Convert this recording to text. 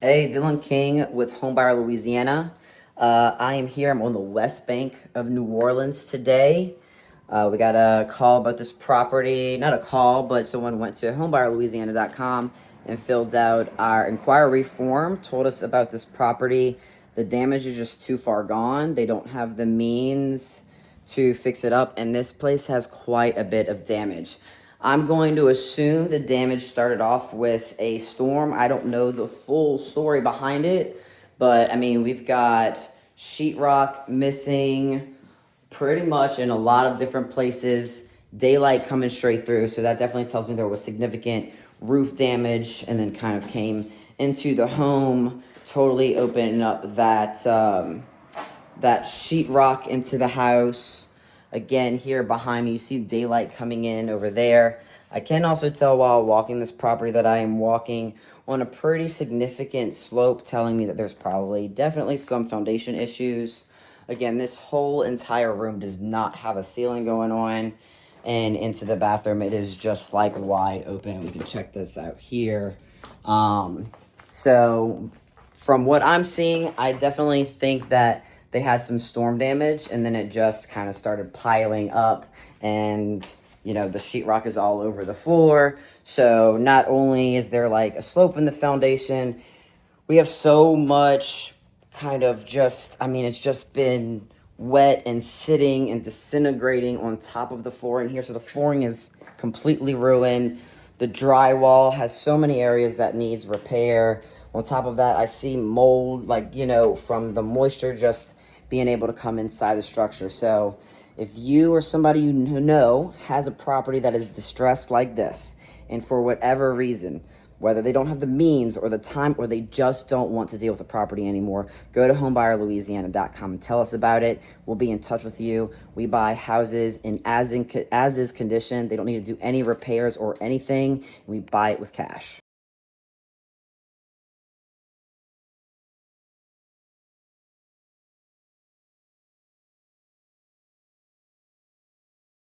Hey, Dillon King with Buyer Louisiana. I am here. I'm on the West Bank of New Orleans today. We got a call about this property. Not a call, but someone went to homebuyerlouisiana.com and filled out our inquiry form, told us about this property. The damage is just too far gone. They don't have the means to fix it up, and this place has quite a bit of damage. I'm going to assume the damage started off with a storm. I don't know the full story behind it, but I mean, we've got sheetrock missing pretty much in a lot of different places, daylight coming straight through. So that definitely tells me there was significant roof damage, and then kind of came into the home, totally opening up that sheetrock into the house. Again, here behind me, you see daylight coming in over there. I can also tell while walking this property that I am walking on a pretty significant slope, telling me that there's probably definitely some foundation issues. Again, this whole entire room does not have a ceiling going on. And into the bathroom, it is just like wide open. We can check this out here. So from what I'm seeing, I definitely think that they had some storm damage, and then it just kind of started piling up, and the sheetrock is all over the floor. So not only is there like a slope in the foundation, we have so much kind of just, I mean, it's just been wet and sitting and disintegrating on top of the floor in here. So the flooring is completely ruined. The drywall has so many areas that needs repair. On top of that, I see mold, from the moisture just being able to come inside the structure. So if you or somebody you know has a property that is distressed like this, and for whatever reason, whether they don't have the means or the time, or they just don't want to deal with the property anymore, go to homebuyerlouisiana.com and tell us about it. We'll be in touch with you. We buy houses in as is condition. They don't need to do any repairs or anything. We buy it with cash.